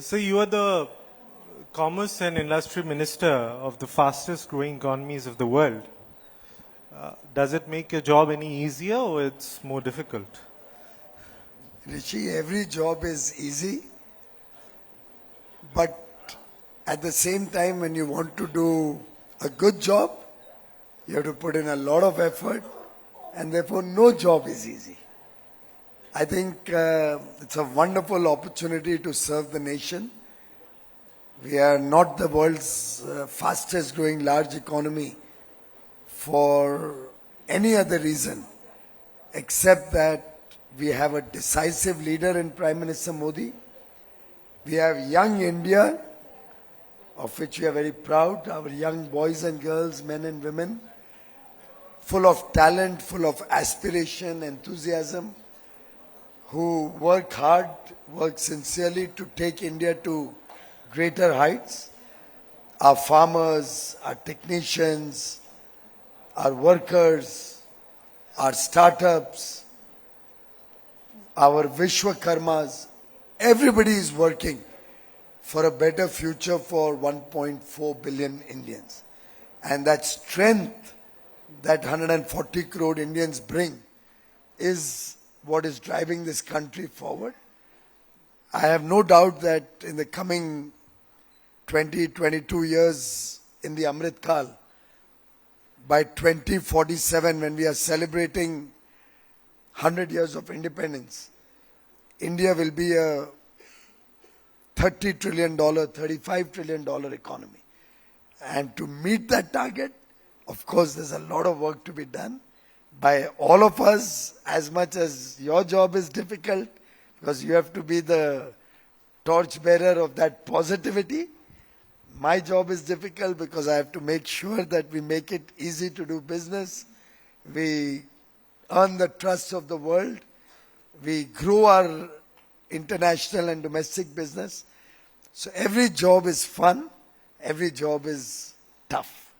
So you are the Commerce and Industry Minister of the fastest growing economies of the world. Does it make your job any easier or it's more difficult? Rishi, every job is easy, but at the same time, when you want to do a good job, you have to put in a lot of effort, and therefore no job is easy. I think it's a wonderful opportunity to serve the nation. We are not the world's fastest growing large economy for any other reason except that we have a decisive leader in Prime Minister Modi. We have young India, of which we are very proud, our young boys and girls, men and women, full of talent, full of aspiration, enthusiasm, who work hard, work sincerely to take India to greater heights. Our farmers, our technicians, our workers, our startups, our Vishwakarmas, everybody is working for a better future for 1.4 billion Indians. And that strength that 140 crore Indians bring is what is driving this country forward. I have no doubt that in the coming 22 years in the Amrit Kal, by 2047, when we are celebrating 100 years of independence, India will be a $30 trillion, $35 trillion economy. And to meet that target, of course, there's a lot of work to be done by all of us, as much as your job is difficult, because you have to be the torchbearer of that positivity. My job is difficult because I have to make sure that we make it easy to do business. We earn the trust of the world. We grow our international and domestic business. So every job is fun. Every job is tough.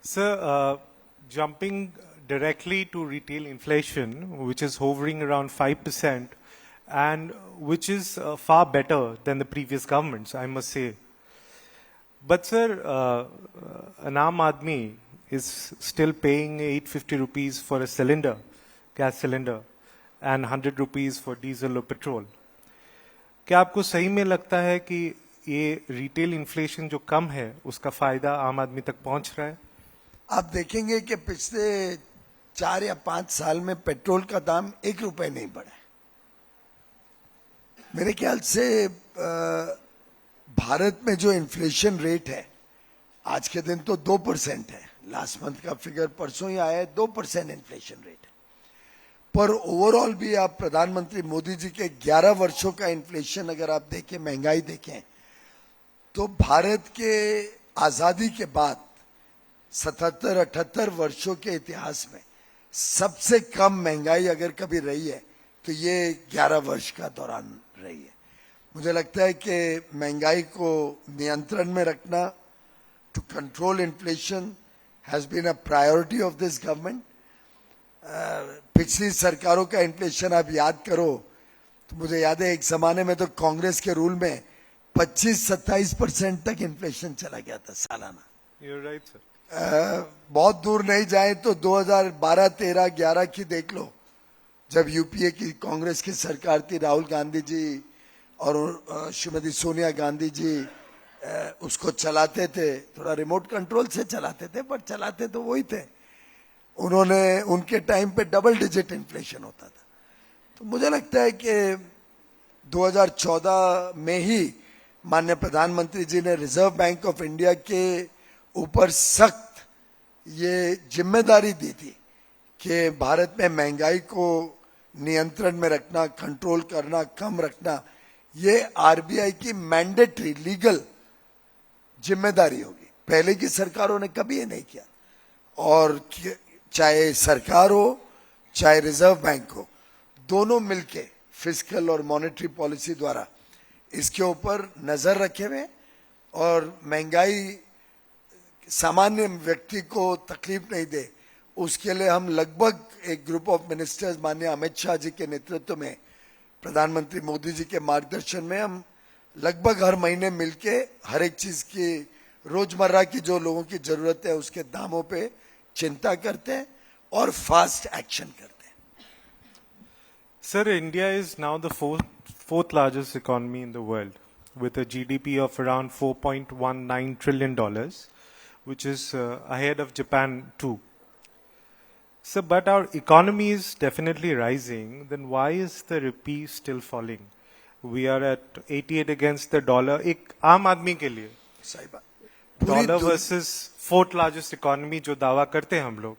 Sir, jumping directly to retail inflation, which is hovering around 5%, and which is far better than the previous governments, I must say. But sir, an Aam Aadmi is still paying 850 rupees for a cylinder, gas cylinder, and 100 rupees for diesel or petrol. क्या आपको सही में लगता है कि ये retail inflation जो कम है उसका फायदा आम आदमी तक पहुंच रहा है? आप देखेंगे कि पिछले 4 या 5 साल में पेट्रोल का दाम 1 रुपए नहीं बढ़ा है। मेरे ख्याल से भारत में जो इन्फ्लेशन रेट है आज के दिन तो 2% है। लास्ट मंथ का फिगर परसों ही आया है, 2% इन्फ्लेशन रेट है। पर ओवरऑल भी आप प्रधानमंत्री मोदी जी के 11 वर्षों का इन्फ्लेशन अगर आप देखें, महंगाई देखें, तो भारत के आजादी के बाद 77-78 वर्षों के इतिहास में सबसे कम महंगाई अगर कभी रही है तो ये 11 वर्ष का दौरान रही है। मुझे लगता है कि महंगाई को नियंत्रण में रखना, to control inflation, has been a priority of this government. पिछली सरकारों का इन्फ्लेशन आप याद करो तो मुझे याद है एक जमाने में तो कांग्रेस के रूल में 25-27% तक इन्फ्लेशन चला गया था सालाना। You're right, sir. बहुत दूर नहीं जाए तो 2012, 13, 11 की देख लो, जब यूपीए की कांग्रेस की सरकार थी, राहुल गांधी जी और श्रीमती सोनिया गांधी जी उसको चलाते थे। थोड़ा रिमोट कंट्रोल से चलाते थे पर चलाते तो वही थे। उन्होंने उनके टाइम पे डबल डिजिट इन्फ्लेशन होता था। तो मुझे लगता है कि 2014 में ही माननीय प्रधानमंत्री जी ने रिजर्व बैंक ऑफ इंडिया के ऊपर सख्त ये जिम्मेदारी दी थी कि भारत में महंगाई को नियंत्रण में रखना, कंट्रोल करना, कम रखना, ये आरबीआई की मैंडेटरी लीगल जिम्मेदारी होगी। पहले की सरकारों ने कभी ये नहीं किया। और चाहे सरकार हो चाहे रिजर्व बैंक हो, दोनों मिलके फिस्कल और मॉनेटरी पॉलिसी द्वारा इसके ऊपर नजर रखे हुए और महंगाई सामान्य व्यक्ति को तकलीफ नहीं दे, उसके लिए हम लगभग एक ग्रुप ऑफ मिनिस्टर्स माननीय अमित शाह जी के नेतृत्व में प्रधानमंत्री मोदी जी के मार्गदर्शन में हम लगभग हर महीने मिलके हर एक चीज की रोजमर्रा की जो लोगों की जरूरत है उसके दामों पे चिंता करते हैं और फास्ट एक्शन करते हैं. Sir, India is now the fourth largest economy in the world, with a GDP of around $4.19 trillion, which is ahead of Japan too. So, but our economy is definitely rising. Then why is the rupee still falling? We are at 88 against the dollar. एक आम आदमी के लिए सही बात. Dollar versus fourth largest economy जो दावा करते हैं हम लोग,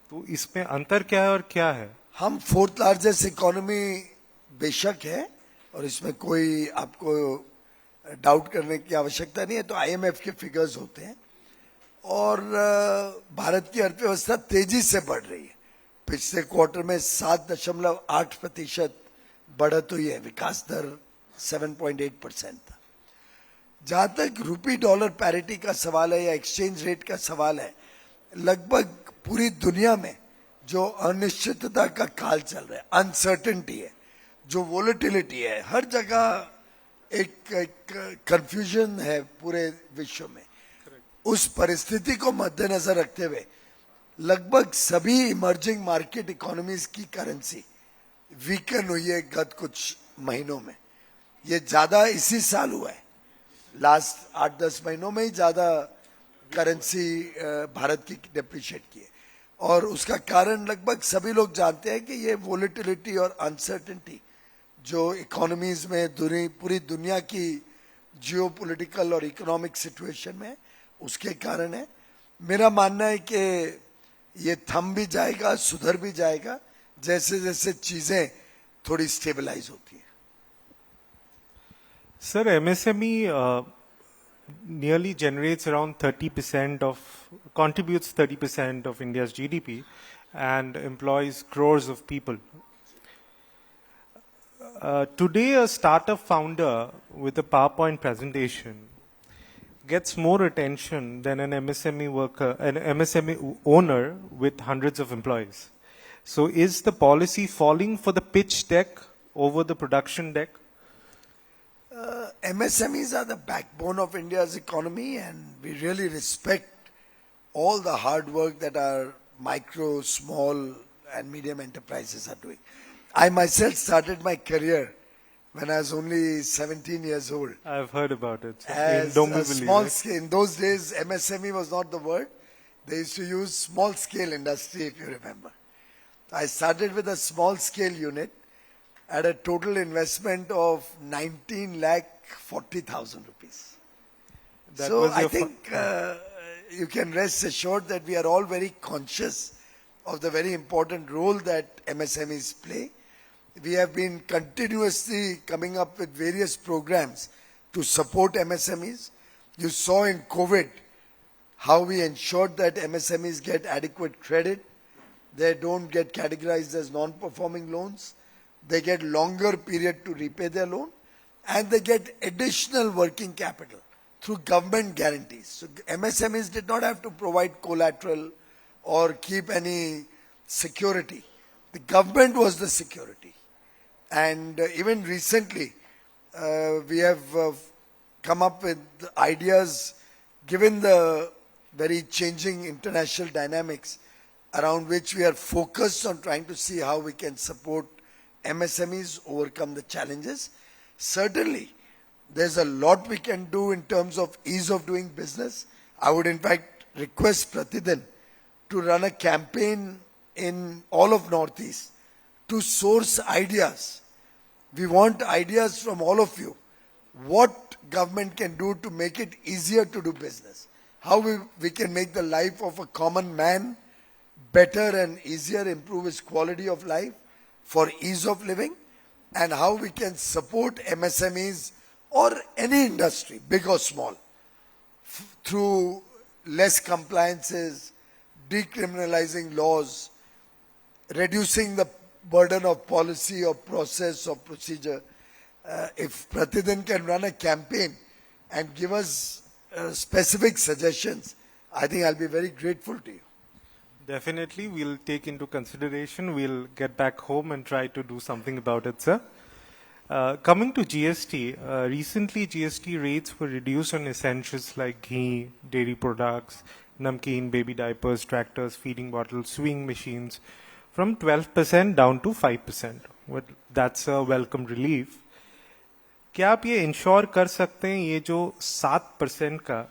तो इसमें अंतर क्या है और क्या है? हम फोर्थ लार्जेस्ट इकोनॉमी बेशक है और इसमें कोई आपको डाउट करने की आवश्यकता नहीं है. तो आईएमएफ के फिगर्स होते हैं और भारत की अर्थव्यवस्था तेजी से बढ़ रही है. पिछले क्वार्टर में 7.8% बढ़त हुई है. विकास दर 7.8% था. जहां तक रूपी डॉलर पैरिटी का सवाल है या एक्सचेंज रेट का सवाल है, लगभग पूरी दुनिया में जो अनिश्चितता का काल चल रहा है, अनसर्टेनिटी है, जो वोलेटिलिटी है, हर जगह एक कंफ्यूजन है पूरे विश्व में. उस परिस्थिति को मद्देनजर रखते हुए लगभग सभी इमर्जिंग मार्केट इकोनॉमीज की करेंसी वीकन हुई है गत कुछ महीनों में. ये ज्यादा इसी साल हुआ है. लास्ट 8-10 महीनों में ही ज्यादा करेंसी भारत की डिप्रिशिएट की है और उसका कारण लगभग सभी लोग जानते हैं कि ये वोलेटिलिटी और अनसर्टेनिटी जो इकोनॉमीज में पूरी दुनिया की जियोपॉलिटिकल और इकोनॉमिक सिचुएशन में उसके कारण है. मेरा मानना है कि ये थम भी जाएगा, सुधर भी जाएगा जैसे जैसे चीजें थोड़ी स्टेबलाइज होती है. Sir, MSME nearly generates around contributes 30% of India's GDP and employs crores of people. Today, a startup founder with a PowerPoint presentation gets more attention than an MSME owner with hundreds of employees. So is the policy falling for the pitch deck over the production deck? MSMEs are the backbone of India's economy and we really respect all the hard work that our micro, small and medium enterprises are doing. I myself started my career when I was only 17 years old. I've heard about it. As Don't a believe small it. scale. In those days, MSME was not the word. They used to use small scale industry, if you remember. I started with a small scale unit at a total investment of 19,40,000 rupees. That So was I your think you can rest assured that we are all very conscious of the very important role that MSMEs play. We have been continuously coming up with various programs to support MSMEs. You saw in COVID how we ensured that MSMEs get adequate credit. They don't get categorized as non-performing loans. They get longer period to repay their loan and they get additional working capital through government guarantees. So MSMEs did not have to provide collateral or keep any security. The government was the security. And even recently, we have come up with ideas, given the very changing international dynamics around which we are focused on trying to see how we can support MSMEs overcome the challenges. Certainly, there's a lot we can do in terms of ease of doing business. I would in fact request Pratidin to run a campaign in all of Northeast to source ideas. We want ideas from all of you. What government can do to make it easier to do business. How we can make the life of a common man better and easier, improve his quality of life for ease of living, and how we can support MSMEs or any industry, big or small, through less compliances, decriminalizing laws, reducing the burden of policy or process or procedure. If Pratidin can run a campaign and give us specific suggestions, I think I'll be very grateful to you. Definitely, we'll take into consideration. We'll get back home and try to do something about it, sir. Coming to GST, recently GST rates were reduced on essentials like ghee, dairy products, namkeen, baby diapers, tractors, feeding bottles, sewing machines, from 12% down to 5%. Well, that's a welcome relief. क्या आप ये ensure कर सकते हैं ये जो 7% का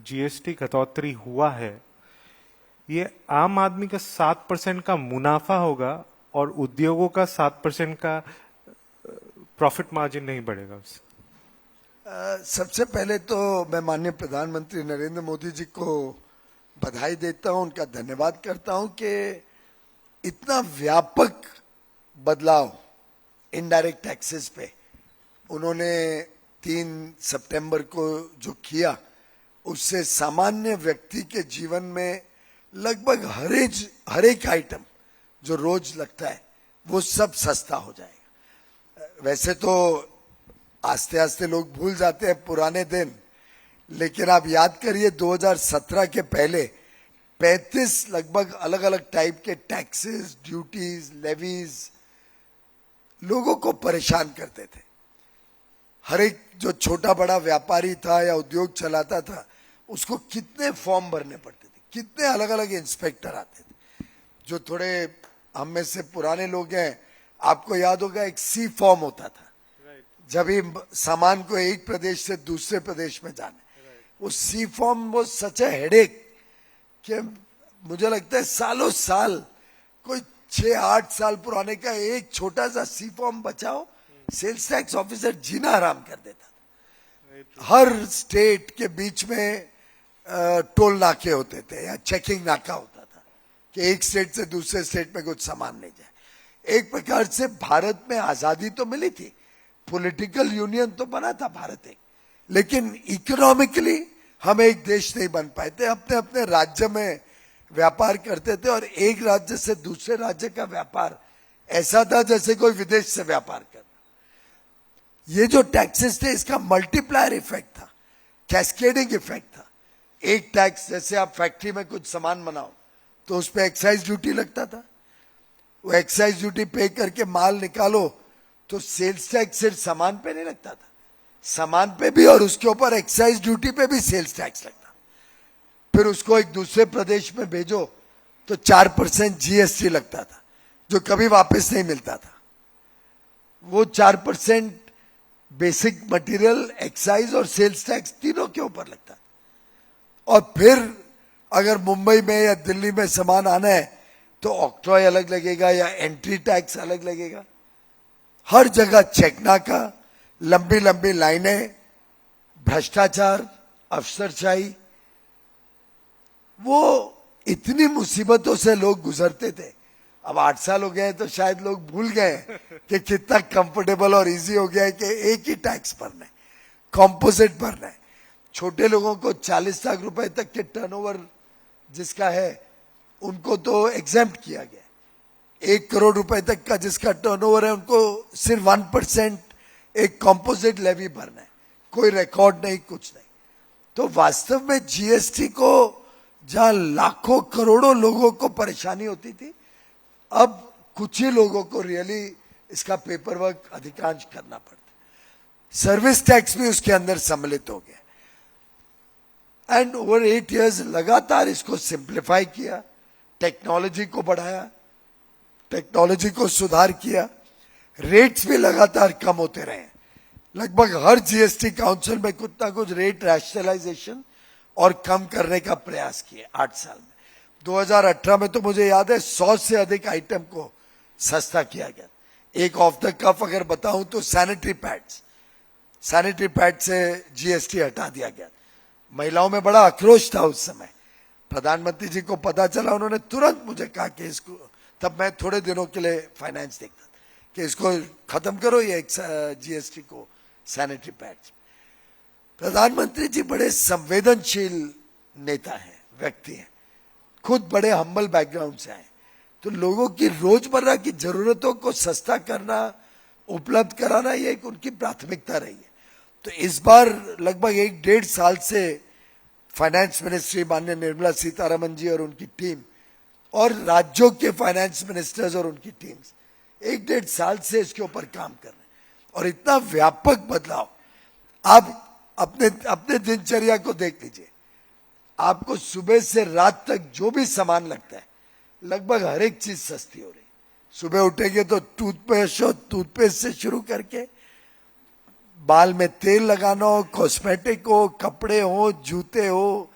GST कटौती हुआ है ये आम आदमी का 7% का मुनाफा होगा और उद्योगों का 7% का प्रॉफिट मार्जिन नहीं बढ़ेगा उससे? सबसे पहले तो मैं माननीय प्रधानमंत्री नरेंद्र मोदी जी को बधाई देता हूं, उनका धन्यवाद करता हूं कि इतना व्यापक बदलाव इनडायरेक्ट टैक्सेस पे उन्होंने 3 सितंबर को जो किया उससे सामान्य व्यक्ति के जीवन में लगभग हर एक आइटम जो रोज लगता है वो सब सस्ता हो जाएगा। वैसे तो आस्ते आस्ते लोग भूल जाते हैं पुराने दिन, लेकिन आप याद करिए 2017 के पहले 35 लगभग अलग अलग टाइप के टैक्सेस, ड्यूटीज, लेवीज लोगों को परेशान करते थे। हर एक जो छोटा बड़ा व्यापारी था या उद्योग चलाता था उसको कितने फॉर्म भरने पड़ते थे, कितने अलग अलग इंस्पेक्टर आते थे। जो थोड़े हम में से पुराने लोग हैं आपको याद होगा एक सी फॉर्म होता था जब ही सामान को एक प्रदेश से दूसरे प्रदेश में जाने। वो सी फॉर्म वो सच है हेडेक कि मुझे लगता है सालों साल कोई 6-8 साल पुराने का एक छोटा सा सी फॉर्म बचाओ, सेल्स टैक्स ऑफिसर जीना आराम कर देता था। हर स्टेट के बीच में टोल नाके होते थे या चेकिंग नाका होता था कि एक स्टेट से दूसरे स्टेट में कुछ सामान नहीं जाए। एक प्रकार से भारत में आजादी तो मिली थी, पॉलिटिकल यूनियन तो बना था भारत एक, लेकिन इकोनॉमिकली हम एक देश नहीं बन पाए थे। अपने अपने राज्य में व्यापार करते थे और एक राज्य से दूसरे राज्य का व्यापार ऐसा था जैसे कोई विदेश से व्यापार करना। ये जो टैक्सेस थे इसका मल्टीप्लायर इफेक्ट था, कैस्केडिंग इफेक्ट था। एक टैक्स जैसे आप फैक्ट्री में कुछ सामान बनाओ तो उस पर एक्साइज ड्यूटी लगता था, वो एक्साइज ड्यूटी पे करके माल निकालो तो सेल्स टैक्स सिर्फ सामान पे नहीं लगता था, सामान पे भी और उसके ऊपर एक्साइज ड्यूटी पे भी सेल्स टैक्स लगता। फिर उसको एक दूसरे प्रदेश में भेजो तो 4% जीएसटी लगता था जो कभी वापस नहीं मिलता था। वो 4% बेसिक मटेरियल, एक्साइज और सेल्स टैक्स तीनों के ऊपर लगता। और फिर अगर मुंबई में या दिल्ली में सामान आना है तो ऑक्ट्रॉय अलग लगेगा या एंट्री टैक्स अलग लगेगा। हर जगह चेकनाका, लंबी लंबी लाइनें, भ्रष्टाचार, अफसरशाही, वो इतनी मुसीबतों से लोग गुजरते थे। अब 8 साल हो गए तो शायद लोग भूल गए कि कितना कंफर्टेबल और इजी हो गया है कि एक ही टैक्स भरना है, कॉम्पोजिट भरना है। छोटे लोगों को 40 लाख रुपए तक के टर्नओवर जिसका है उनको तो एग्जेम्प्ट किया गया। 1 करोड़ रुपए तक का जिसका टर्नओवर है उनको सिर्फ 1% एक कॉम्पोजिट लेवी भरना है, कोई रिकॉर्ड नहीं, कुछ नहीं। तो वास्तव में जीएसटी को जहां लाखों करोड़ों लोगों को परेशानी होती थी, अब कुछ ही लोगों को रियली इसका पेपर वर्क अधिकांश करना पड़ता। सर्विस टैक्स भी उसके अंदर सम्मिलित हो गया एंड ओवर 8 इयर्स लगातार इसको सिंप्लीफाई किया, टेक्नोलॉजी को बढ़ाया, टेक्नोलॉजी को सुधार किया, रेट्स भी लगातार कम होते रहे। लगभग हर जीएसटी काउंसिल में कुछ ना कुछ रेट रैशनलाइजेशन और कम करने का प्रयास किए 8 साल में। 2018 में तो मुझे याद है 100 से अधिक आइटम को सस्ता किया गया। एक ऑफ द कफ अगर बताऊं तो सैनिटरी पैड से जीएसटी हटा दिया गया। महिलाओं में बड़ा आक्रोश था उस समय। प्रधानमंत्री जी को पता चला, उन्होंने तुरंत मुझे कहा कि इसको, तब मैं थोड़े दिनों के लिए फाइनेंस देखता था, कि इसको खत्म करो ये जीएसटी को सैनिटरी पैड्स। प्रधानमंत्री जी बड़े संवेदनशील नेता हैं, व्यक्ति हैं, खुद बड़े हम्बल बैकग्राउंड से आए, तो लोगों की रोजमर्रा की जरूरतों को सस्ता करना, उपलब्ध कराना, ये एक उनकी प्राथमिकता रही है। तो इस बार लगभग 1-1.5 साल से फाइनेंस मिनिस्ट्री माननीय निर्मला सीतारमन जी और उनकी टीम और राज्यों के फाइनेंस मिनिस्टर्स और उनकी टीम्स 1-1.5 साल से इसके ऊपर काम कर रहे हैं। और इतना व्यापक बदलाव, आप अपने अपने दिनचर्या को देख लीजिए। आपको सुबह से रात तक जो भी सामान लगता है, लगभग हर एक चीज सस्ती हो रही। सुबह उठेंगे तो टूथपेस्ट हो, टूथपेस्ट से शुरू करके बाल में तेल लगाना हो, कॉस्मेटिक हो, कपड़े हो, जूते हो,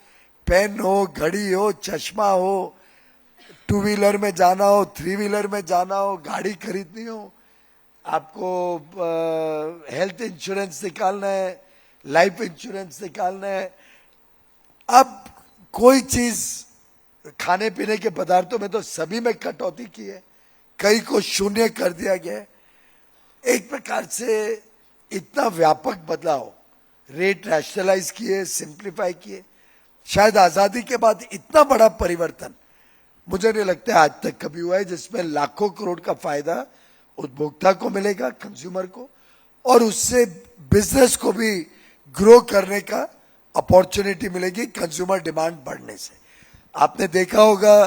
पेन हो, घड़ी हो, चश्मा हो, टू व्हीलर में जाना हो, थ्री व्हीलर में जाना हो, गाड़ी खरीदनी हो, आपको हेल्थ इंश्योरेंस निकालना है, लाइफ इंश्योरेंस निकालना है। अब कोई चीज, खाने पीने के पदार्थों में तो सभी में कटौती की है, कई को शून्य कर दिया गया है। एक प्रकार से इतना व्यापक बदलाव, रेट रैशनलाइज किए, सिंप्लीफाई किए। शायद आजादी के बाद इतना बड़ा परिवर्तन मुझे नहीं लगता है आज तक कभी हुआ है, जिसमें लाखों करोड़ का फायदा उपभोक्ता को मिलेगा, कंज्यूमर को, और उससे बिजनेस को भी ग्रो करने का अपॉर्चुनिटी मिलेगी कंज्यूमर डिमांड बढ़ने से। आपने देखा होगा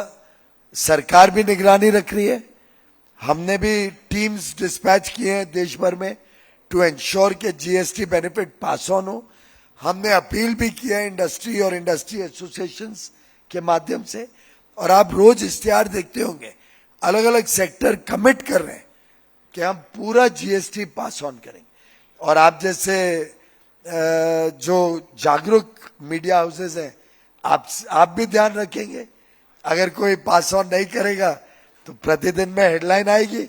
सरकार भी निगरानी रख रही है, हमने भी टीम्स डिस्पैच किए हैं देश भर में टू एंश्योर के जीएसटी बेनिफिट पास ऑन हो। हमने अपील भी किया है इंडस्ट्री और इंडस्ट्री एसोसिएशंस के माध्यम से, और आप रोज इश्तिहार देखते होंगे, अलग अलग सेक्टर कमिट कर रहे हैं कि हम पूरा जीएसटी पास ऑन करेंगे। और आप जैसे जो जागरूक मीडिया हाउसेस हैं, आप भी ध्यान रखेंगे, अगर कोई पास ऑन नहीं करेगा तो प्रतिदिन में हेडलाइन आएगी,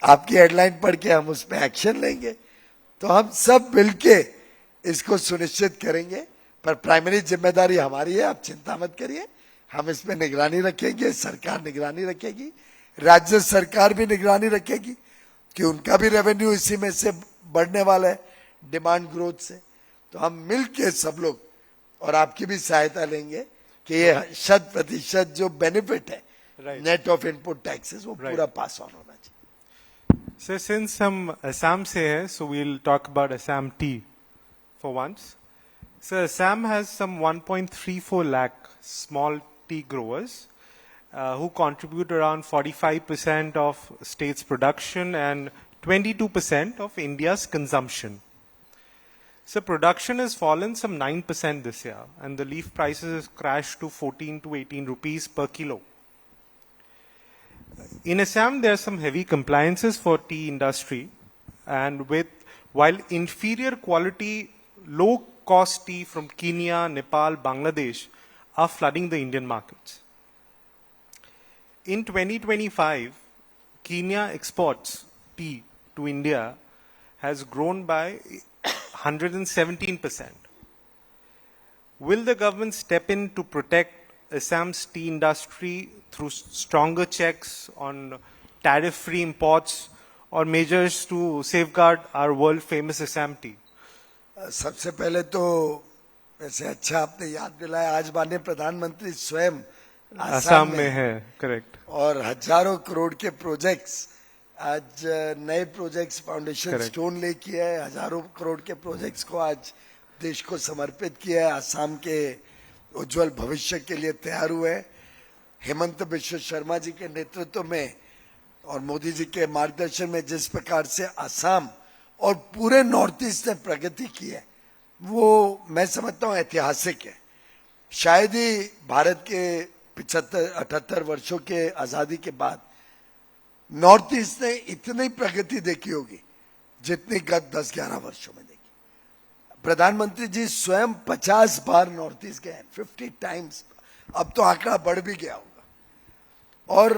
आपकी हेडलाइन पढ़ के हम उस पर एक्शन लेंगे। तो हम सब मिलके इसको सुनिश्चित करेंगे, पर प्राइमरी जिम्मेदारी हमारी है, आप चिंता मत करिए, हम इस पे निगरानी रखेंगे, सरकार निगरानी रखेगी, राज्य सरकार भी निगरानी रखेगी कि उनका भी रेवेन्यू इसी में से बढ़ने वाला है डिमांड ग्रोथ से। तो हम मिलके सब लोग और आपकी भी सहायता लेंगे कि ये 100% जो बेनिफिट है नेट ऑफ इनपुट टैक्सेस वो पूरा पास ऑन होना चाहिए। So since हम Assam से हैं, so we'll talk about Assam tea for once. So Assam has some 1.34 lakh small tea growers who contribute around 45% of state's production and 22% of India's consumption. So production has fallen some 9% this year, and the leaf prices have crashed to 14 to 18 rupees per kilo. In Assam, there are some heavy compliances for tea industry, and while inferior quality, low-cost tea from Kenya, Nepal, Bangladesh are flooding the Indian markets. In 2025, Kenya exports tea to India has grown by 117%. Will the government step in to protect Assam's tea industry through stronger checks on tariff-free imports or measures to safeguard our world-famous Assam tea? सबसे पहले तो वैसे अच्छा आपने याद दिलाया, आज माननीय प्रधानमंत्री स्वयं असम में है, करेक्ट, और हजारों करोड़ के प्रोजेक्ट्स, आज नए प्रोजेक्ट्स फाउंडेशन स्टोन ले किया है, हजारों करोड़ के प्रोजेक्ट्स को आज देश को समर्पित किया है, असम के उज्जवल भविष्य के लिए तैयार हुए हैं। हेमंत बिश्व शर्मा जी के नेतृत्व में और मोदी जी के मार्गदर्शन में जिस प्रकार से असम और पूरे नॉर्थ ईस्ट ने प्रगति की है, वो मैं समझता हूँ ऐतिहासिक है। शायद ही भारत के 75-78 वर्षों के आजादी के बाद नॉर्थ ईस्ट ने इतनी प्रगति देखी होगी जितनी गत 10-11 वर्षों में देखी। प्रधानमंत्री जी स्वयं 50 बार नॉर्थ ईस्ट गए, 50 टाइम्स, अब तो आंकड़ा बढ़ भी गया होगा। और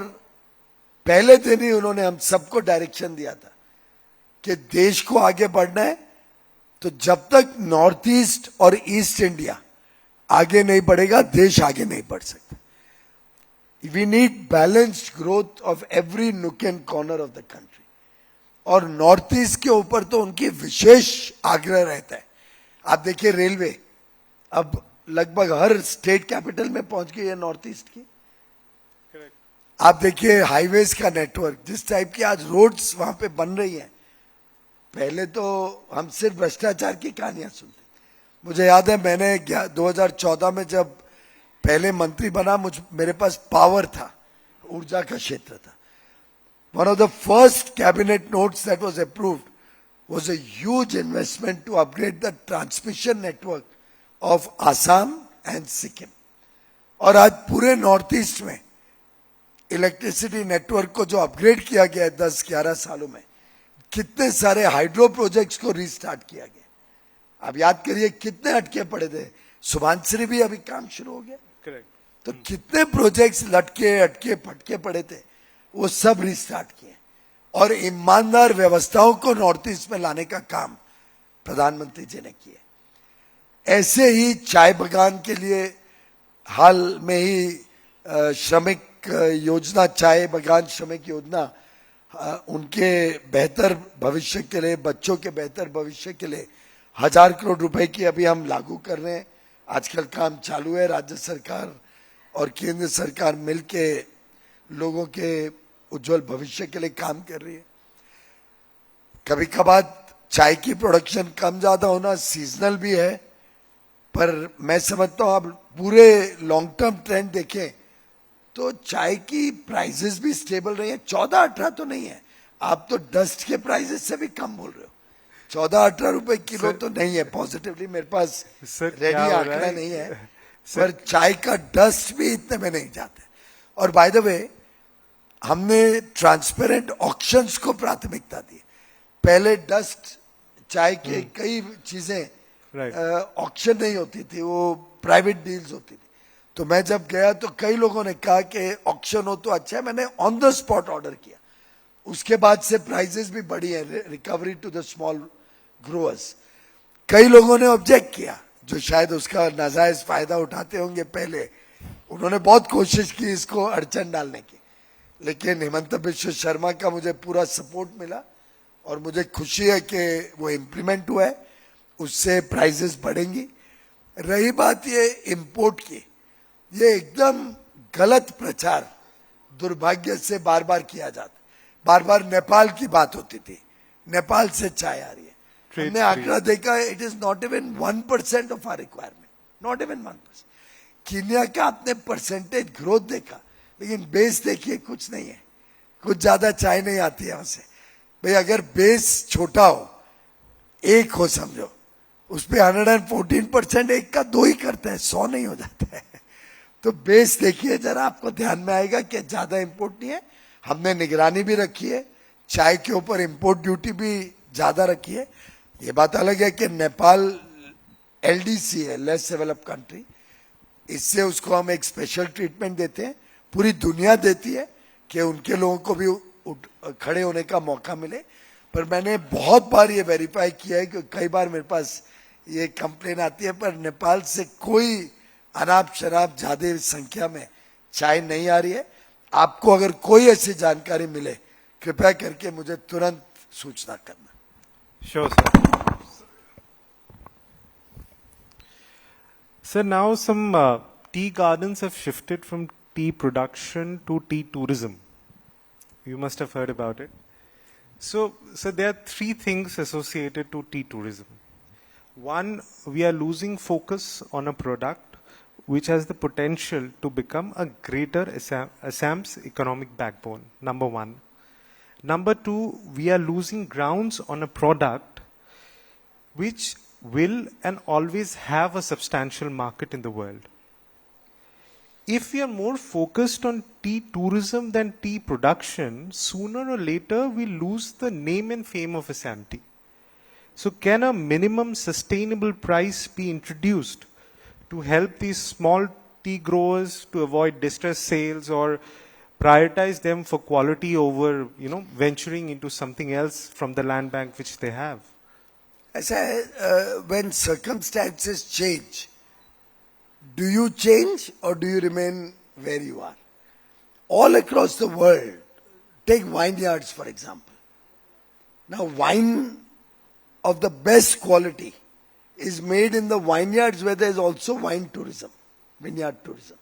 पहले दिन ही उन्होंने हम सबको डायरेक्शन दिया था कि देश को आगे बढ़ना है तो जब तक नॉर्थ ईस्ट और ईस्ट इंडिया आगे नहीं बढ़ेगा, देश आगे नहीं बढ़ सकता। We need balanced growth of every nook and corner of the country, और नॉर्थ ईस्ट के ऊपर तो उनकी विशेष आग्रह रहता है। आप देखिए रेलवे अब लगभग हर स्टेट कैपिटल में पहुंच गई है नॉर्थ ईस्ट की। आप देखिए हाईवेज का नेटवर्क, जिस टाइप की आज रोड्स वहां पे बन रही हैं, पहले तो हम सिर्फ भ्रष्टाचार की कहानियां सुनते। मुझे याद है मैंने 2014 में जब पहले मंत्री बना, मेरे पास पावर था, ऊर्जा का क्षेत्र था। One of the first cabinet notes that was approved was a huge investment to upgrade the transmission network of Assam and Sikkim. और आज पूरे नॉर्थ ईस्ट में इलेक्ट्रिसिटी नेटवर्क को जो अपग्रेड किया गया है 10-11 सालों में, कितने सारे हाइड्रो प्रोजेक्ट्स को रीस्टार्ट किया गया। अब याद करिए कितने अटके पड़े थे, सुभानश्री भी अभी काम शुरू हो गया। करेक्ट। तो कितने प्रोजेक्ट्स लटके अटके फटके पड़े थे, वो सब रीस्टार्ट किए और ईमानदार व्यवस्थाओं को नॉर्थ ईस्ट में लाने का काम प्रधानमंत्री जी ने किया। ऐसे ही चाय बगान के लिए हाल में ही श्रमिक योजना, चाय बगान श्रमिक योजना, उनके बेहतर भविष्य के लिए, बच्चों के बेहतर भविष्य के लिए 1000 करोड़ रुपए की अभी हम लागू कर रहे हैं। आजकल काम चालू है, राज्य सरकार और केंद्र सरकार मिलके लोगों के उज्जवल भविष्य के लिए काम कर रही है। कभी कभार चाय की प्रोडक्शन कम ज्यादा होना सीजनल भी है, पर मैं समझता हूं आप पूरे लॉन्ग टर्म ट्रेंड देखें तो चाय की प्राइसेस भी स्टेबल रही है। 14-18 तो नहीं है, आप तो डस्ट के प्राइसेस से भी कम बोल रहे हो। 14-18 रुपए किलो तो नहीं है पॉजिटिवली, मेरे पास रेडी आंकड़ा नहीं है, पर चाय का डस्ट भी इतने में नहीं जाते। और बाय द वे, हमने ट्रांसपेरेंट ऑक्शंस को प्राथमिकता दी। पहले डस्ट चाय के कई चीजें ऑक्शन नहीं होती थी, वो प्राइवेट डील्स होती थी। तो मैं जब गया तो कई लोगों ने कहा कि ऑक्शन हो तो अच्छा है, मैंने ऑन द स्पॉट ऑर्डर किया। उसके बाद से प्राइसेस भी बढ़ी है, recovery to the small growers. कई लोगों ने ऑब्जेक्ट किया जो शायद उसका नाजायज फायदा उठाते होंगे। पहले उन्होंने बहुत कोशिश की इसको अड़चन डालने की, लेकिन हेमंत बिश्व शर्मा का मुझे पूरा सपोर्ट मिला और मुझे खुशी है कि वो इम्प्लीमेंट हुआ है, उससे प्राइसेस बढ़ेंगी। रही बात ये इंपोर्ट की, ये एकदम गलत प्रचार दुर्भाग्य से बार बार किया जाता। बार बार नेपाल की बात होती थी, नेपाल से चाय आ रही है। हमने आंकड़ा देखा, it is not even 1% of our requirement, not even 1%। Kenya का आपने परसेंटेज ग्रोथ देखा, लेकिन बेस देखिए कुछ नहीं है, कुछ ज्यादा चाय नहीं आती है वहां से। भाई अगर बेस छोटा हो, एक हो समझो, उस पर 114%, एक का 2 ही करते हैं, 100 नहीं हो जाता है। तो बेस देखिए जरा, आपको ध्यान में आएगा कि ज्यादा इंपोर्ट नहीं है। हमने निगरानी भी रखी है, चाय के ऊपर इंपोर्ट ड्यूटी भी ज्यादा रखी है। ये बात अलग है कि नेपाल एलडीसी है, लेस डेवलप्ड कंट्री, इससे उसको हम एक स्पेशल ट्रीटमेंट देते हैं। पूरी दुनिया देती है कि उनके लोगों को भी खड़े होने का मौका मिले। पर मैंने बहुत बार ये वेरीफाई किया है कि कई बार मेरे पास ये कंप्लेन आती है, पर नेपाल से कोई अनाप शराब ज्यादा संख्या में चाय नहीं आ रही है। आपको अगर कोई ऐसी जानकारी मिले, कृपया करके मुझे तुरंत सूचना करना। Sure, sir. Sir, now some tea gardens have shifted from tea production to tea tourism. You must have heard about it. So there are 3 things associated to tea tourism. One, we are losing focus on a product which has the potential to become a greater Assam's economic backbone, number 1. Number 2, we are losing grounds on a product which will and always have a substantial market in the world. If we are more focused on tea tourism than tea production, sooner or later we lose the name and fame of Assam tea. So can a minimum sustainable price be introduced to help these small tea growers to avoid distress sales, or prioritize them for quality over, venturing into something else from the land bank which they have? ऐसा है, when circumstances change, do you change or do you remain where you are? All across the world, take vineyards for example. Now wine of the best quality is made in the vineyards where there is also wine tourism, vineyard tourism.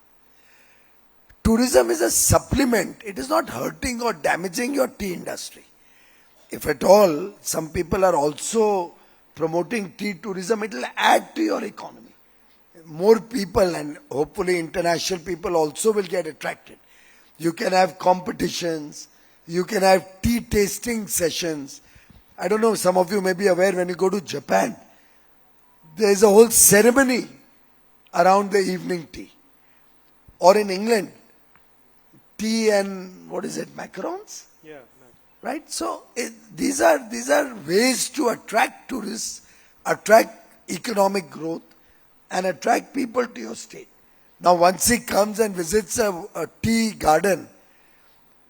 Tourism is a supplement. It is not hurting or damaging your tea industry. If at all, some people are also promoting tea tourism, it will add to your economy. More people and hopefully international people also will get attracted. You can have competitions, you can have tea tasting sessions, I don't know, some of you may be aware when you go to Japan, there is a whole ceremony around the evening tea. Or in England, tea and what is it, macarons? Yeah. Right? So these are ways to attract tourists, attract economic growth, and attract people to your state. Now, once he comes and visits a tea garden,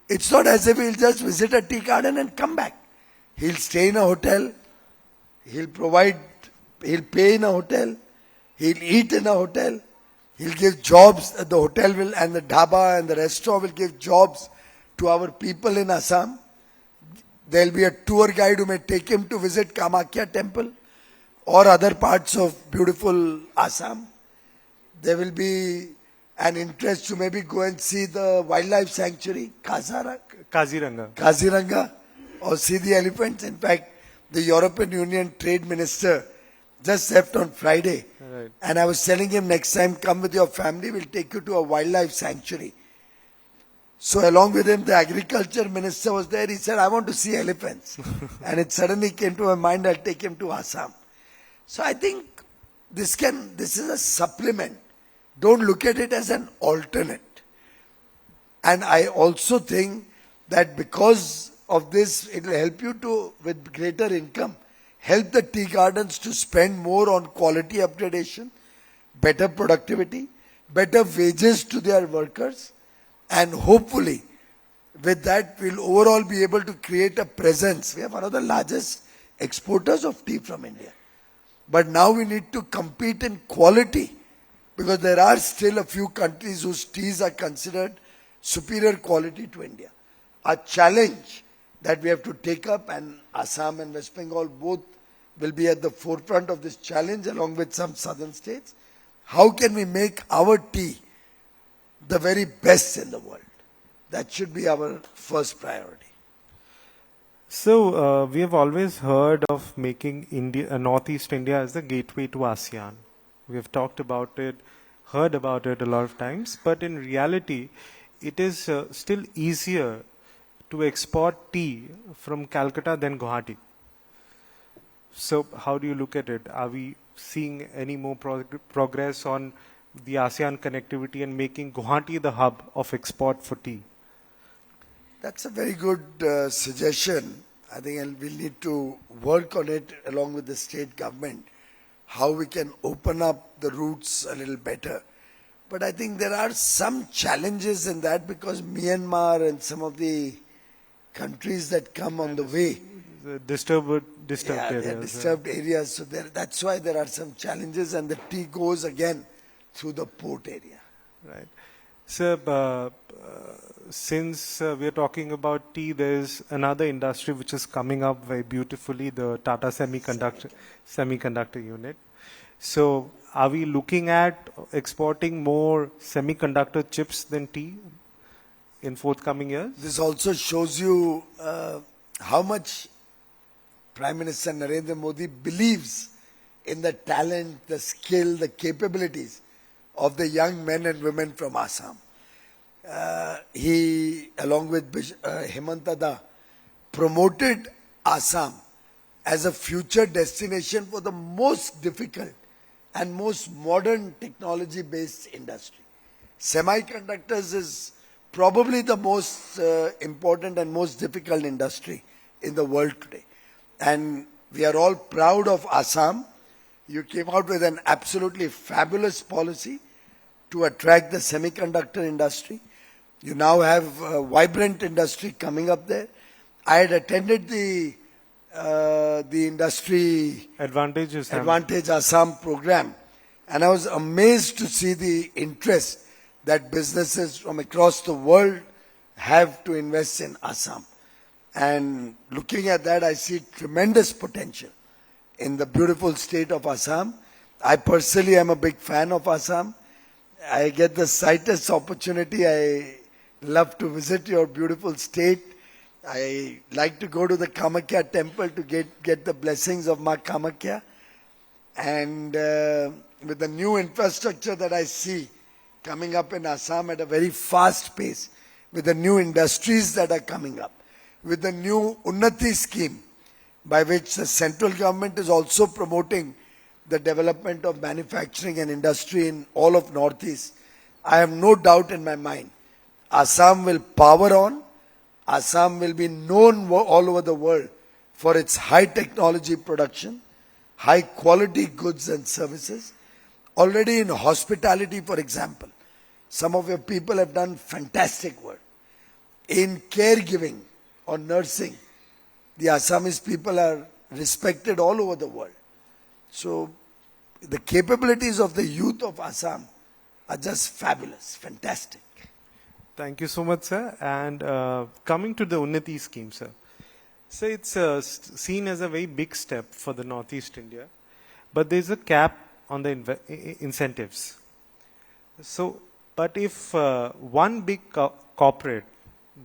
it's not as if he'll just visit a tea garden and come back. He'll stay in a hotel, he'll pay in a hotel, he'll eat in a hotel, he'll give jobs. The hotel will, and the dhaba and the restaurant will give jobs to our people in Assam. There'll be a tour guide who may take him to visit Kamakhya temple or other parts of beautiful Assam. There will be an interest to maybe go and see the wildlife sanctuary, Kaziranga, or see the elephants. In fact, the European Union Trade Minister just left on Friday. Right. And I was telling him, next time come with your family, we'll take you to a wildlife sanctuary. So along with him, the agriculture minister was there. He said, I want to see elephants. And it suddenly came to my mind, I'll take him to Assam. So I think this is a supplement. Don't look at it as an alternate. And I also think that because of this, it will help you to, with greater income, help the tea gardens to spend more on quality upgradation, better productivity, better wages to their workers, and hopefully with that we'll overall be able to create a presence. We are one of the largest exporters of tea from India. But now we need to compete in quality, because there are still a few countries whose teas are considered superior quality to India. A challenge that we have to take up, and Assam and West Bengal both will be at the forefront of this challenge along with some southern states. How can we make our tea the very best in the world? That should be our first priority. So we have always heard of making Northeast India as the gateway to ASEAN. We have talked about it, heard about it a lot of times, but in reality, it is still easier to export tea from Calcutta than Guwahati. So how do you look at it? Are we seeing any more progress on the ASEAN connectivity and making Guwahati the hub of export for tea? That's a very good suggestion. I think we'll need to work on it along with the state government, how we can open up the routes a little better. But I think there are some challenges in that, because Myanmar and some of the countries that come on the way, Disturbed yeah, areas. they're disturbed areas. So that's why there are some challenges, and the tea goes again through the port area. Right. So, since we are talking about tea, there is another industry which is coming up very beautifully, the Tata Semiconductor unit. So, are we looking at exporting more semiconductor chips than tea in forthcoming years? This also shows you how much Prime Minister Narendra Modi believes in the talent, the skill, the capabilities of the young men and women from Assam. He, along with Hemanta Da, promoted Assam as a future destination for the most difficult and most modern technology-based industry. Semiconductors is probably the most important and most difficult industry in the world today. And we are all proud of Assam. You came out with an absolutely fabulous policy to attract the semiconductor industry. You now have a vibrant industry coming up there. I had attended the industry Advantage Assam program, and I was amazed to see the interest that businesses from across the world have to invest in Assam. And looking at that, I see tremendous potential in the beautiful state of Assam. I personally am a big fan of Assam. I get the slightest opportunity. I love to visit your beautiful state. I like to go to the Kamakhya temple to get the blessings of Ma Kamakhya. And with the new infrastructure that I see coming up in Assam at a very fast pace, with the new industries that are coming up, with the new Unnati scheme, by which the central government is also promoting the development of manufacturing and industry in all of Northeast, I have no doubt in my mind, Assam will power on. Assam will be known all over the world for its high technology production, high quality goods and services. Already in hospitality, for example, some of your people have done fantastic work. In caregiving or nursing, the Assamese people are respected all over the world. So the capabilities of the youth of Assam are just fabulous, fantastic. Thank you so much, sir. And coming to the Unnati scheme, sir. So it's seen as a very big step for the Northeast India, but there's a cap on the incentives. So, but if one big corporate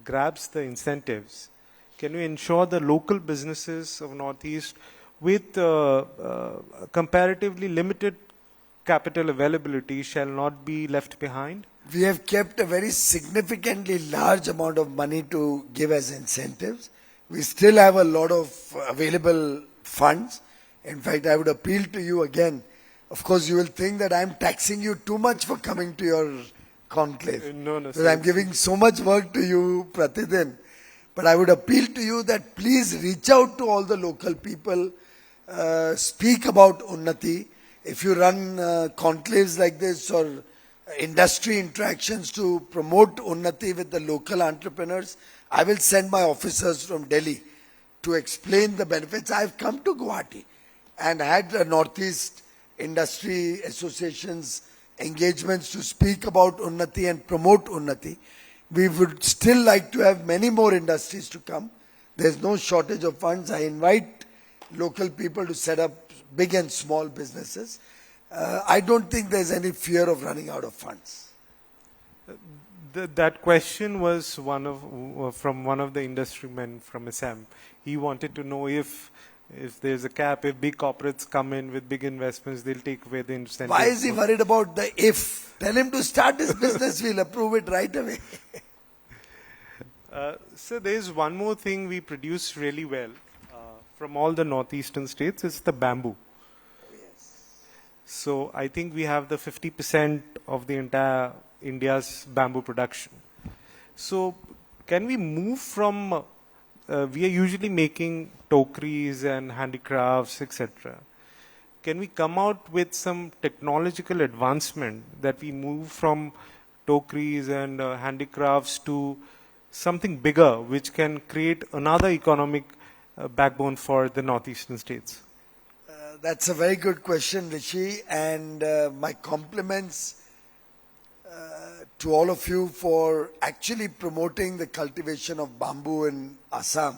grabs the incentives, can you ensure the local businesses of Northeast with comparatively limited capital availability shall not be left behind? We have kept a very significantly large amount of money to give as incentives. We still have a lot of available funds. In fact, I would appeal to you again. Of course, you will think that I am taxing you too much for coming to your conclave. No, because I am giving so much work to you, Pratidin. But I would appeal to you that please reach out to all the local people, speak about Unnati. If you run conclaves like this or industry interactions to promote Unnati with the local entrepreneurs, I will send my officers from Delhi to explain the benefits. I have come to Guwahati and had a Northeast Industry Association's engagements to speak about Unnati and promote Unnati. We would still like to have many more industries to come. There's no shortage of funds. I invite local people to set up big and small businesses. I don't think there's any fear of running out of funds. That question was from one of the industry men from Assam. He wanted to know if there's a cap, if big corporates come in with big investments, they'll take away the incentives. Why is he worried about the if? Tell him to start his business, we'll approve it right away. So there's one more thing we produce really well from all the northeastern states, it's the bamboo. So I think we have the 50% of the entire India's bamboo production. So can we move from, we are usually making tokeries and handicrafts, etc. Can we come out with some technological advancement that we move from tokeries and handicrafts to something bigger, which can create another economic backbone for the northeastern states? That's a very good question, Rishi, and my compliments to all of you for actually promoting the cultivation of bamboo in Assam,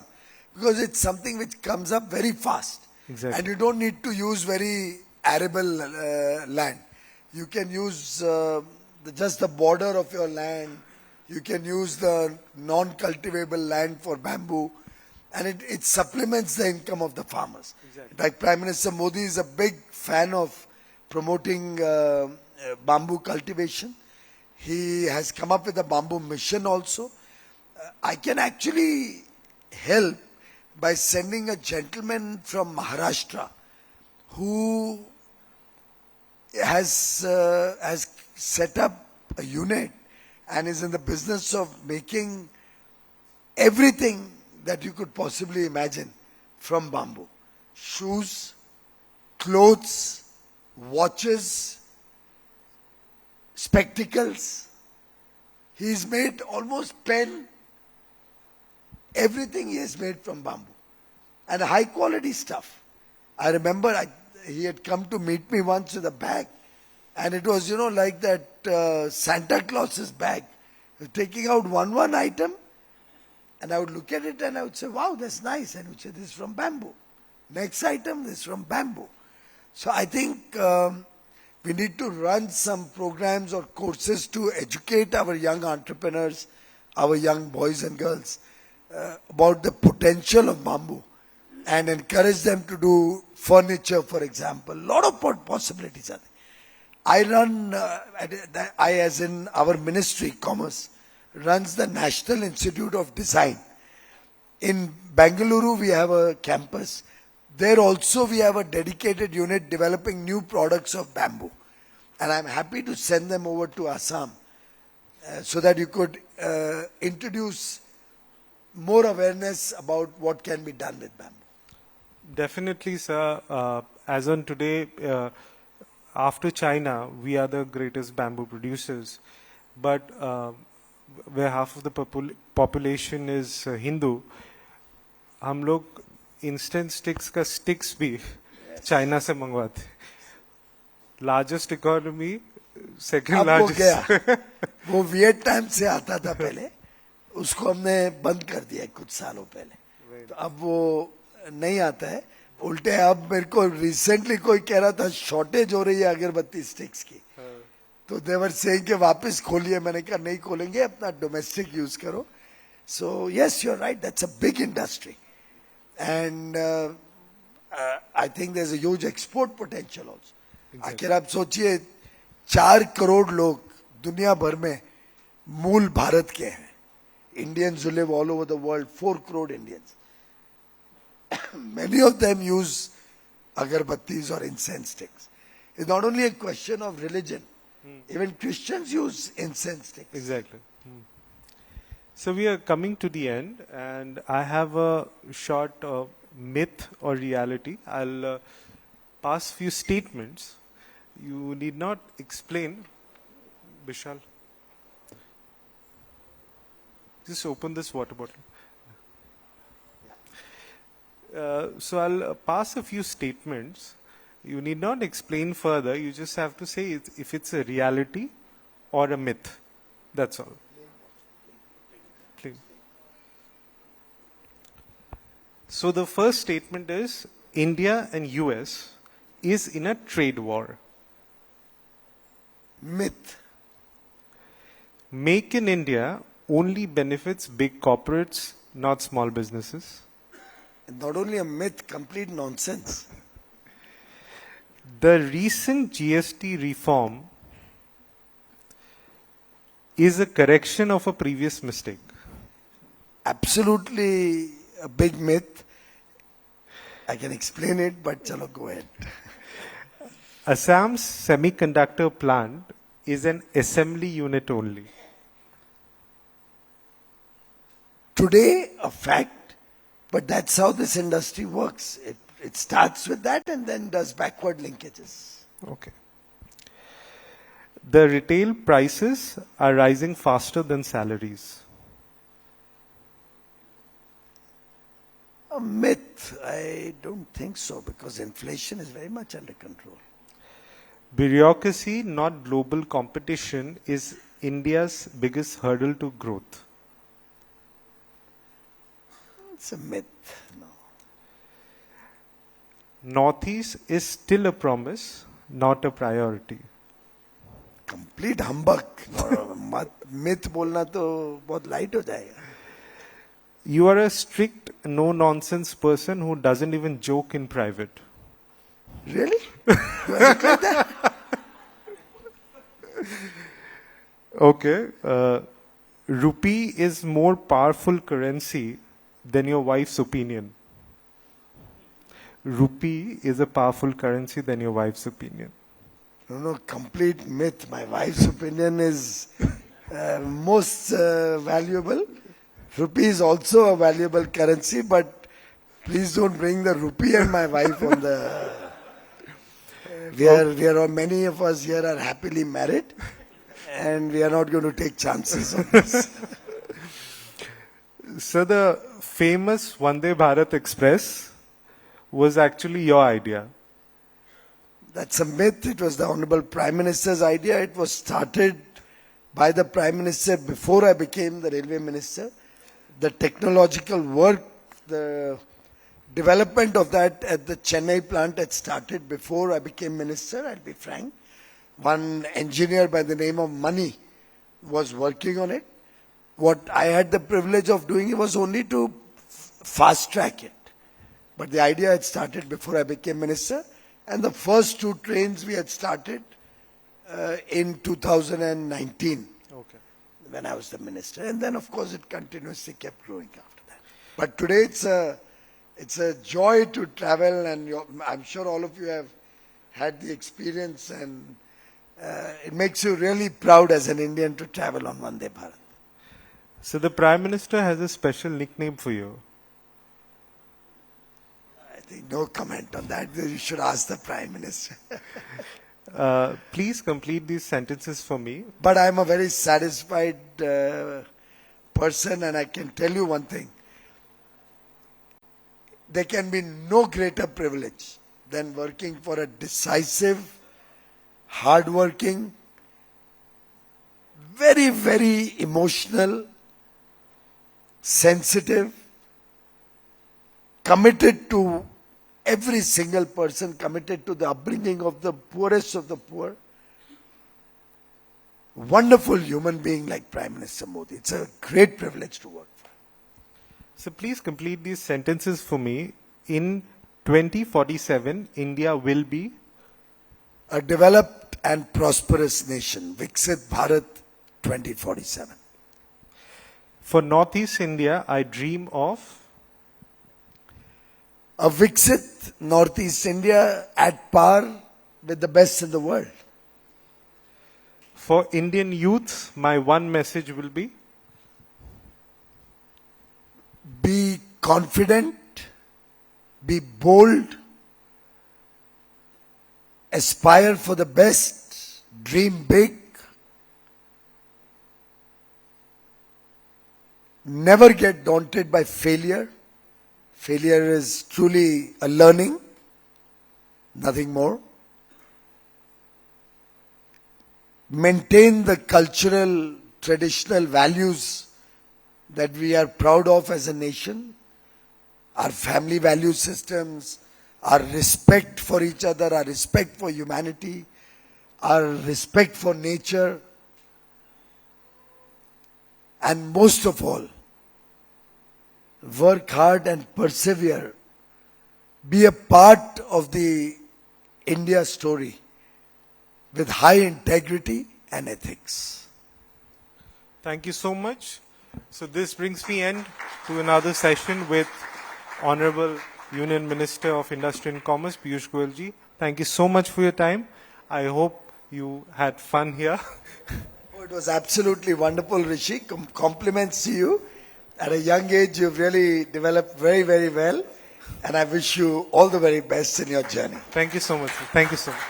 because it's something which comes up very fast. Exactly. And you don't need to use very arable land. You can use just the border of your land. You can use the non-cultivable land for bamboo, and it supplements the income of the farmers. Exactly. In fact, Prime Minister Modi is a big fan of promoting bamboo cultivation. He has come up with a bamboo mission also. I can actually help by sending a gentleman from Maharashtra who has set up a unit and is in the business of making everything that you could possibly imagine from bamboo. Shoes, clothes, watches, spectacles. He's made almost pen. Everything he has made from bamboo. And high quality stuff. I remember he had come to meet me once with a bag. And it was, like that Santa Claus's bag. Taking out one item. And I would look at it and I would say, wow, that's nice. And he would say, this is from bamboo. Next item, this is from bamboo. So I think we need to run some programs or courses to educate our young entrepreneurs, our young boys and girls, about the potential of bamboo and encourage them to do furniture, for example. A lot of possibilities are there. I run, as in our ministry, Commerce, runs the National Institute of Design. In Bengaluru, we have a campus. There also we have a dedicated unit developing new products of bamboo. And I'm happy to send them over to Assam so that you could introduce more awareness about what can be done with bamboo. Definitely, sir. As on today, after China, we are the greatest bamboo producers. But where half of the population is Hindu, हम लोग instant sticks का sticks भी China से मंगवाते. Largest economy, second अब वो largest. गया वो वियतनाम से आता था पहले, उसको हमने बंद कर दिया कुछ सालों पहले, तो अब वो नहीं आता है. उल्टे अब मेरे को रिसेंटली कोई कह रहा था शॉर्टेज हो रही है अगरबत्ती स्टिक्स की, तो देवर सेइंग के वापस खोलिए. मैंने कहा नहीं खोलेंगे, अपना डोमेस्टिक यूज करो. So yes, you are right, that's a big industry and I think there is a huge export potential also. आखिर आप सोचिए 4 करोड़ लोग दुनिया भर में मूल भारत के हैं. Indians who live all over the world, 4 crore Indians. Many of them use agarbattis or incense sticks. It's not only a question of religion. Even Christians use incense sticks. Exactly. So we are coming to the end, and I have a short myth or reality. I'll pass few statements. You need not explain. Vishal, just open this water bottle. So I'll pass a few statements. You need not explain further. You just have to say if it's a reality or a myth. That's all. Please. So the first statement is India and US is in a trade war. Myth. Make in India only benefits big corporates, not small businesses. Not only a myth, complete nonsense. The recent GST reform is a correction of a previous mistake. Absolutely a big myth. I can explain it, but chalo, go ahead. Assam's semiconductor plant is an assembly unit only. Today, a fact, but that's how this industry works. It starts with that and then does backward linkages. Okay. The retail prices are rising faster than salaries. A myth. I don't think so, because inflation is very much under control. Bureaucracy, not global competition, is India's biggest hurdle to growth. It's a myth. No. Northeast is still a promise, not a priority. Complete humbug. Myth बोलना तो बहुत light हो जाएगा. You are a strict, no-nonsense person who doesn't even joke in private. Really? Do I look like that? Okay. Rupee is more powerful currency than your wife's opinion. Rupee is a powerful currency than your wife's opinion. No, complete myth. My wife's opinion is most valuable. Rupee is also a valuable currency, but please don't bring the rupee and my wife on the... We are many of us here are happily married, and we are not going to take chances on this. So the famous Vande Bharat Express was actually your idea. That's a myth. It was the Honorable Prime Minister's idea. It was started by the Prime Minister before I became the Railway Minister. The technological work, the development of that at the Chennai plant had started before I became Minister, I'll be frank. One engineer by the name of Mani was working on it. What I had the privilege of doing was only to fast track it. But the idea had started before I became Minister. And the first 2 trains we had started in 2019. Okay. When I was the Minister. And then, of course, it continuously kept growing after that. But today it's a joy to travel, and I'm sure all of you have had the experience, and it makes you really proud as an Indian to travel on Vande Bharat. So the Prime Minister has a special nickname for you. I think no comment on that. You should ask the Prime Minister. Please complete these sentences for me. But I'm a very satisfied person, and I can tell you one thing. There can be no greater privilege than working for a decisive, hardworking, very, very emotional, sensitive, committed to every single person, committed to the upbringing of the poorest of the poor, wonderful human being like Prime Minister Modi. It's a great privilege to work for. So please complete these sentences for me. In 2047, India will be A developed and prosperous nation, Viksit Bharat 2047. for Northeast India. I dream of A Viksit Northeast India at par with the best in the world. for Indian youth. My one message will be Be confident, be bold, aspire for the best, dream big, never get daunted by failure. Failure is truly a learning, nothing more. Maintain the cultural, traditional values that we are proud of as a nation, our family value systems, our respect for each other, our respect for humanity, our respect for nature, and most of all, work hard and persevere. Be a part of the India story with high integrity and ethics. Thank you so much. So this brings me end to another session with Honorable Union Minister of Industry and Commerce, Piyush Goyal ji. Thank you so much for your time. I hope you had fun here. Oh, it was absolutely wonderful, Rishi. Compliments to you. At a young age, you've really developed very, very well. And I wish you all the very best in your journey. Thank you so much. Thank you so much.